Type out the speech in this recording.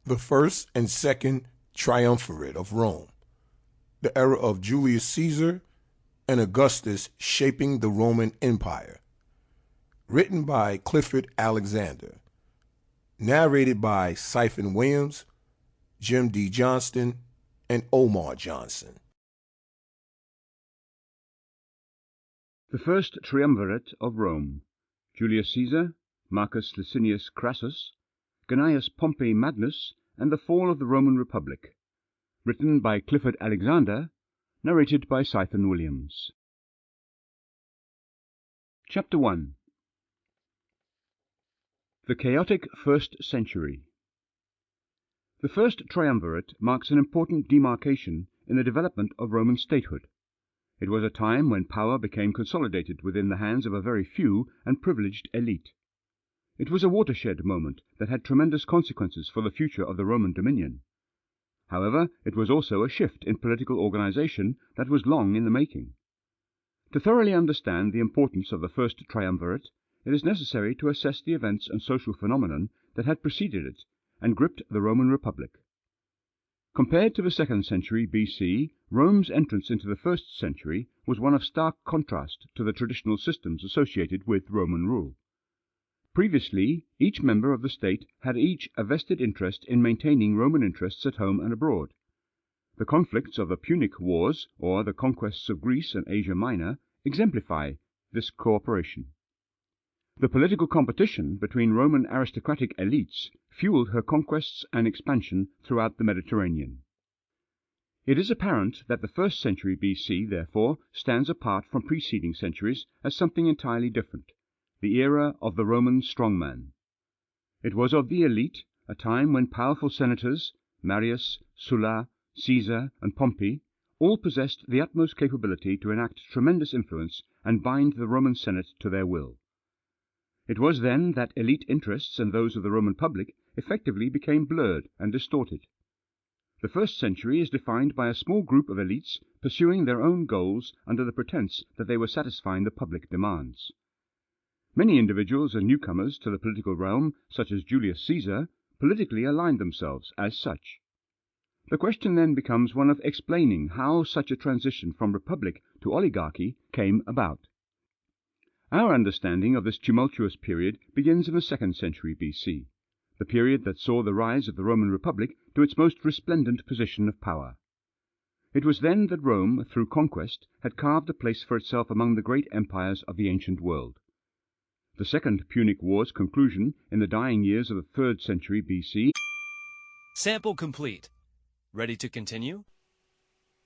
The first and second Triumvirate of Rome, the era of Julius Caesar and Augustus shaping the Roman Empire. Written by Clifford Alexander. Narrated by Cyphen Williams, Jim D. Johnston, and Omar Johnston. The first Triumvirate of Rome, Julius Caesar, Marcus Licinius Crassus, Gnaeus Pompey Magnus, and the Fall of the Roman Republic. Written by Clifford Alexander, narrated by Cyphen Williams. Chapter 1. The chaotic first century. The first triumvirate marks an important demarcation in the development of Roman statehood. It was a time when power became consolidated within the hands of a very few and privileged elite. It was a watershed moment that had tremendous consequences for the future of the Roman dominion. However, it was also a shift in political organization that was long in the making. To thoroughly understand the importance of the first triumvirate, it is necessary to assess the events and social phenomenon that had preceded it and gripped the Roman Republic. Compared to the 2nd century BC, Rome's entrance into the 1st century was one of stark contrast to the traditional systems associated with Roman rule. Previously, each member of the state had each a vested interest in maintaining Roman interests at home and abroad. The conflicts of the Punic Wars, or the conquests of Greece and Asia Minor, exemplify this cooperation. The political competition between Roman aristocratic elites fueled her conquests and expansion throughout the Mediterranean. It is apparent that the 1st century BC, therefore, stands apart from preceding centuries as something entirely different, the era of the Roman strongman. It was of the elite, a time when powerful senators, Marius, Sulla, Caesar, and Pompey, all possessed the utmost capability to enact tremendous influence and bind the Roman Senate to their will. It was then that elite interests and those of the Roman public effectively became blurred and distorted. The 1st century is defined by a small group of elites pursuing their own goals under the pretense that they were satisfying the public demands. Many individuals and newcomers to the political realm, such as Julius Caesar, politically aligned themselves as such. The question then becomes one of explaining how such a transition from republic to oligarchy came about. Our understanding of this tumultuous period begins in the 2nd century BC, the period that saw the rise of the Roman Republic to its most resplendent position of power. It was then that Rome, through conquest, had carved a place for itself among the great empires of the ancient world. The Second Punic War's conclusion in the dying years of the 3rd century BC. Sample complete. Ready to continue?